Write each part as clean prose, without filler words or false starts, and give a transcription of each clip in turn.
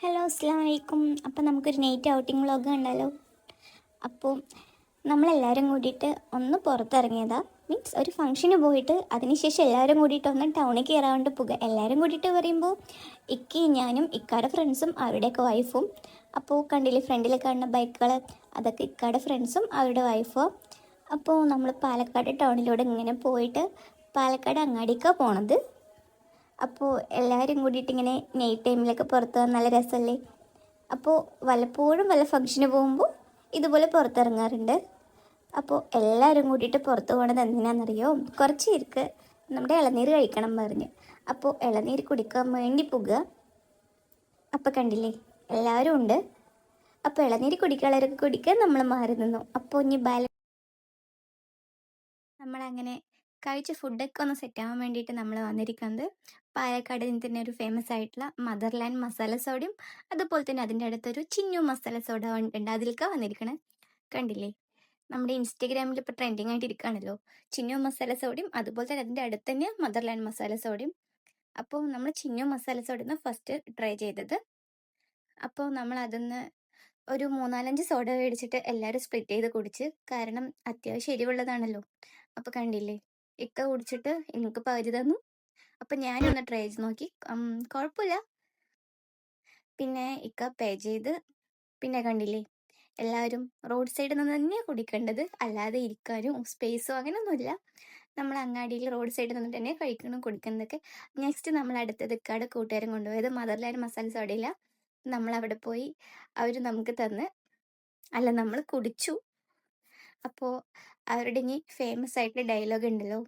Hello അസ്സാം വലൈക്കും. അപ്പോൾ നമുക്കൊരു നൈറ്റ് ഔട്ടിംഗ് വ്ളോഗ് കണ്ടാലോ. അപ്പോൾ നമ്മളെല്ലാവരും കൂടിയിട്ട് ഒന്ന് പുറത്തിറങ്ങിയതാണ്. മീൻസ് ഒരു ഫംഗ്ഷന് പോയിട്ട് അതിനുശേഷം എല്ലാവരും കൂടിയിട്ട് ഒന്ന് ടൗണിൽ കയറാണ്ട് പോകുക. എല്ലാവരും കൂടിയിട്ട് പറയുമ്പോൾ ഇക്കയും ഞാനും ഇക്കാടെ ഫ്രണ്ട്സും അവരുടെയൊക്കെ വൈഫും. അപ്പോൾ കണ്ടില്ലേ ഫ്രണ്ടിൽ കാണുന്ന ബൈക്കുകൾ, അതൊക്കെ ഇക്കാടെ ഫ്രണ്ട്സും അവരുടെ വൈഫും. അപ്പോൾ നമ്മൾ പാലക്കാട് ടൗണിലൂടെ ഇങ്ങനെ പോയിട്ട് പാലക്കാട് അങ്ങാടിക്കാണ് പോണത്. അപ്പോൾ എല്ലാവരും കൂടിയിട്ട് ഇങ്ങനെ നൈറ്റ് ടൈമിലൊക്കെ പുറത്ത് പോകാൻ നല്ല രസമല്ലേ. അപ്പോൾ വല്ലപ്പോഴും വല്ല ഫംഗ്ഷന് പോകുമ്പോൾ ഇതുപോലെ പുറത്തിറങ്ങാറുണ്ട്. അപ്പോൾ എല്ലാവരും കൂടിയിട്ട് പുറത്ത് പോകണത് എന്തിനാണെന്നറിയോ, കുറച്ച് പേർക്ക് നമ്മുടെ ഇളനീര് കഴിക്കണം പറഞ്ഞ്. അപ്പോൾ ഇളനീര് കുടിക്കാൻ വേണ്ടി പോകുക. അപ്പോൾ കണ്ടില്ലേ എല്ലാവരും ഉണ്ട്. അപ്പോൾ ഇളനീര് കുടിക്കാനുള്ളവരൊക്കെ കുടിക്കാൻ നമ്മൾ മാറി നിന്നു. അപ്പോൾ ഇനി നമ്മളങ്ങനെ കഴിച്ച ഫുഡൊക്കെ ഒന്ന് സെറ്റാകാൻ വേണ്ടിയിട്ട് നമ്മൾ വന്നിരിക്കുന്നത് പാലക്കാടിൽ തന്നെ ഒരു ഫേമസ് ആയിട്ടുള്ള മദർലാൻഡ് മസാല സോഡയും അതുപോലെ തന്നെ അതിൻ്റെ അടുത്തൊരു ചിന്നു മസാല സോഡ ഉണ്ട്. അതിലേക്കാണ് വന്നിരിക്കണേ. കണ്ടില്ലേ, നമ്മുടെ ഇൻസ്റ്റഗ്രാമിൽ ഇപ്പോൾ ട്രെൻഡിങ് ആയിട്ട് ഇരിക്കുകയാണല്ലോ ചിന്നു മസാല സോഡയും, അതുപോലെ തന്നെ അതിൻ്റെ അടുത്ത് തന്നെ മദർലാൻഡ് മസാല സോഡയും. അപ്പോൾ നമ്മൾ ചിന്നു മസാല സോഡയാണ് ഫസ്റ്റ് ട്രൈ ചെയ്തത്. അപ്പോൾ നമ്മൾ അതിന്ന് ഒരു 3-4 സോഡ മേടിച്ചിട്ട് എല്ലാവരും സ്പ്ലിറ്റ് ചെയ്ത് കുടിച്ച്. കാരണം അത്യാവശ്യം എരിവുള്ളതാണല്ലോ. അപ്പോൾ കണ്ടില്ലേ, ഇക്ക കുടിച്ചിട്ട് എനിക്ക് പകുതി തന്നു. അപ്പം ഞാനൊന്ന് ട്രൈ ചെയ്ത് നോക്കി, കുഴപ്പമില്ല. പിന്നെ ഇക്ക പേ ചെയ്ത്. പിന്നെ കണ്ടില്ലേ, എല്ലാവരും റോഡ് സൈഡിൽ നിന്ന് തന്നെയാണ് കുടിക്കേണ്ടത്, അല്ലാതെ ഇരിക്കാനും സ്പേസോ അങ്ങനെയൊന്നുമില്ല. നമ്മൾ അങ്ങാടിയിൽ റോഡ് സൈഡിൽ നിന്നിട്ട് തന്നെ കഴിക്കണം കുടിക്കുന്നതൊക്കെ. നെക്സ്റ്റ് നമ്മൾ അടുത്തത് ഇക്കാടെ കൂട്ടുകാരും കൊണ്ടുപോയത് മദർലാൻഡ് മസാല സോഡയില്ല. നമ്മളവിടെ പോയി അവർ നമുക്ക് തന്ന്, അല്ല നമ്മൾ കുടിച്ചു. അപ്പോൾ അവരുടെ ഇനി ഫേമസ് ആയിട്ടുള്ള ഡയലോഗ് ഉണ്ടല്ലോ,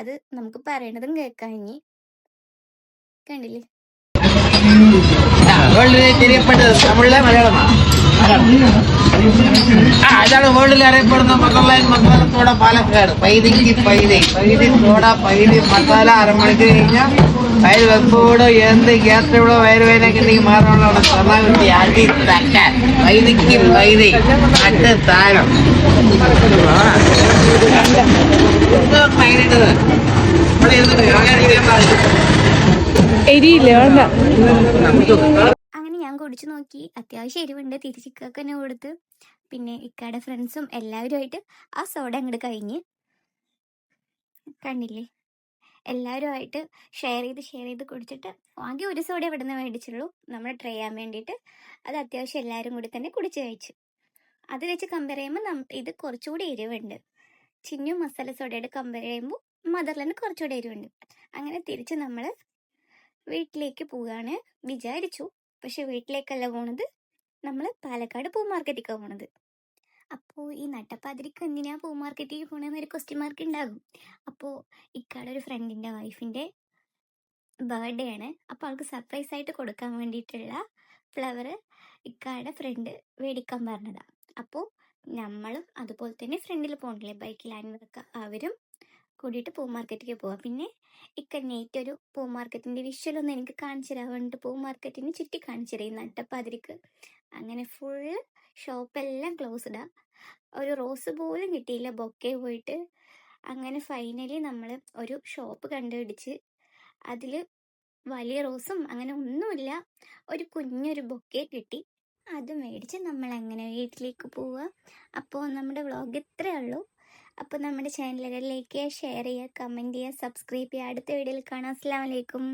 അത് നമുക്ക് പറയണതും കേൾക്കാം. ഇനി കണ്ടില്ലേ, தெரியப்பட்டது தமிழ்ல மலையாளமா അതാണ് വേൾഡിൽ അറിയപ്പെടുന്ന മദർലാൻഡ് മസാലത്തോടെ പാലക്കാട്. പൈതിക്ക് പൈതി സോഡ പൈതി മസാല അരമണിക്കൂർ കഴിഞ്ഞാൽ വയറ് വെപ്പോടോ എന്ത് ഗ്യാസിലൂടെ വയറുവേനൊക്കെ ഉണ്ടെങ്കിൽ മാറാനുള്ള സമാകുട്ടി അടി തട്ടാൻ പൈതിക്ക് പൈതി അട്ട് താരം പൈനിട്ടത് ഇവിടെ എരിയില്ല. അങ്ങനെ ഞാൻ കുടിച്ചു നോക്കി, അത്യാവശ്യം എരിവുണ്ട്. തിരിച്ചിക്കൊക്കെ തന്നെ കൊടുത്ത്. പിന്നെ ഇക്കയുടെ ഫ്രണ്ട്സും എല്ലാവരുമായിട്ട് ആ സോഡ അങ്ങോട്ട് കഴിഞ്ഞ്. കണ്ടില്ലേ, എല്ലാവരുമായിട്ട് ഷെയർ ചെയ്ത് കുടിച്ചിട്ട് ആകെ ഒരു സോഡ ഇവിടെ നിന്ന് മേടിച്ചുള്ളൂ നമ്മൾ ട്രൈ ചെയ്യാൻ വേണ്ടിയിട്ട്. അത് അത്യാവശ്യം എല്ലാവരും കൂടി തന്നെ കുടിച്ച് കഴിച്ചു. അത് വെച്ച് കമ്പയർ ചെയ്യുമ്പോൾ ഇത് കുറച്ചുകൂടി എരിവുണ്ട്. ചിന്നു മസാല സോഡയോട് കമ്പയർ ചെയ്യുമ്പോൾ മദർലാൻഡ് കുറച്ചുകൂടി എരിവുണ്ട്. അങ്ങനെ തിരിച്ച് നമ്മൾ വീട്ടിലേക്ക് പോവുകയാണ് വിചാരിച്ചു. പക്ഷെ വീട്ടിലേക്കല്ല പോണത്, നമ്മൾ പാലക്കാട് പൂ മാർക്കറ്റിലേക്കാണ് പോണത്. അപ്പോൾ ഈ നട്ടപ്പാതിരിക്ക് എന്തിനാ പൂ മാർക്കറ്റിലേക്ക് പോകണമെന്നൊരു ക്വസ്റ്റ്യൻ മാർക്ക് ഉണ്ടാകും. അപ്പോൾ ഇക്കാടെ ഒരു ഫ്രണ്ടിൻ്റെ വൈഫിൻ്റെ ബർത്ത്ഡേ ആണ്. അപ്പോൾ അവൾക്ക് സർപ്രൈസ് ആയിട്ട് കൊടുക്കാൻ വേണ്ടിയിട്ടുള്ള ഫ്ലവർ ഇക്കാടെ ഫ്രണ്ട് മേടിക്കാൻ പറഞ്ഞതാണ്. അപ്പോൾ നമ്മളും അതുപോലെ തന്നെ ഫ്രണ്ടിൽ പോകണില്ലേ ബൈക്കിലായിരുന്നതൊക്കെ, അവരും കൂടിയിട്ട് പൂ മാർക്കറ്റിലേക്ക് പോവാം. പിന്നെ ഇക്ക നൈറ്റ് ഒരു പൂ മാർക്കറ്റിൻ്റെ വിഷ്വലൊന്നും എനിക്ക് കാണിച്ചു തരാൻ വേണ്ടിയിട്ട് പൂ മാർക്കറ്റിന് ചുറ്റി കാണിച്ചു തരും നട്ടപ്പാതിരിക്ക്. അങ്ങനെ ഫുൾ ഷോപ്പെല്ലാം ക്ലോസ്ഡാണ്. ഒരു റോസ് പോലും കിട്ടിയില്ല ബൊക്കെ പോയിട്ട്. അങ്ങനെ ഫൈനലി നമ്മൾ ഒരു ഷോപ്പ് കണ്ടുപിടിച്ച് അതിൽ വലിയ റോസും അങ്ങനെ ഒന്നുമില്ല, ഒരു കുഞ്ഞൊരു ബൊക്കെ കിട്ടി. അത് മേടിച്ച് നമ്മൾ അങ്ങനെ വീട്ടിലേക്ക് പോവുക. അപ്പോൾ നമ്മുടെ വ്ളോഗ് ഇത്രയേ ഉള്ളൂ. അപ്പോൾ നമ്മുടെ ചാനൽ ലൈക്ക് ചെയ്യുക, ഷെയർ ചെയ്യുക, കമൻറ്റ് ചെയ്യുക, സബ്സ്ക്രൈബ് ചെയ്യുക. അടുത്ത വീഡിയോയിൽ കാണാം. അസ്സലാമു അലൈക്കും.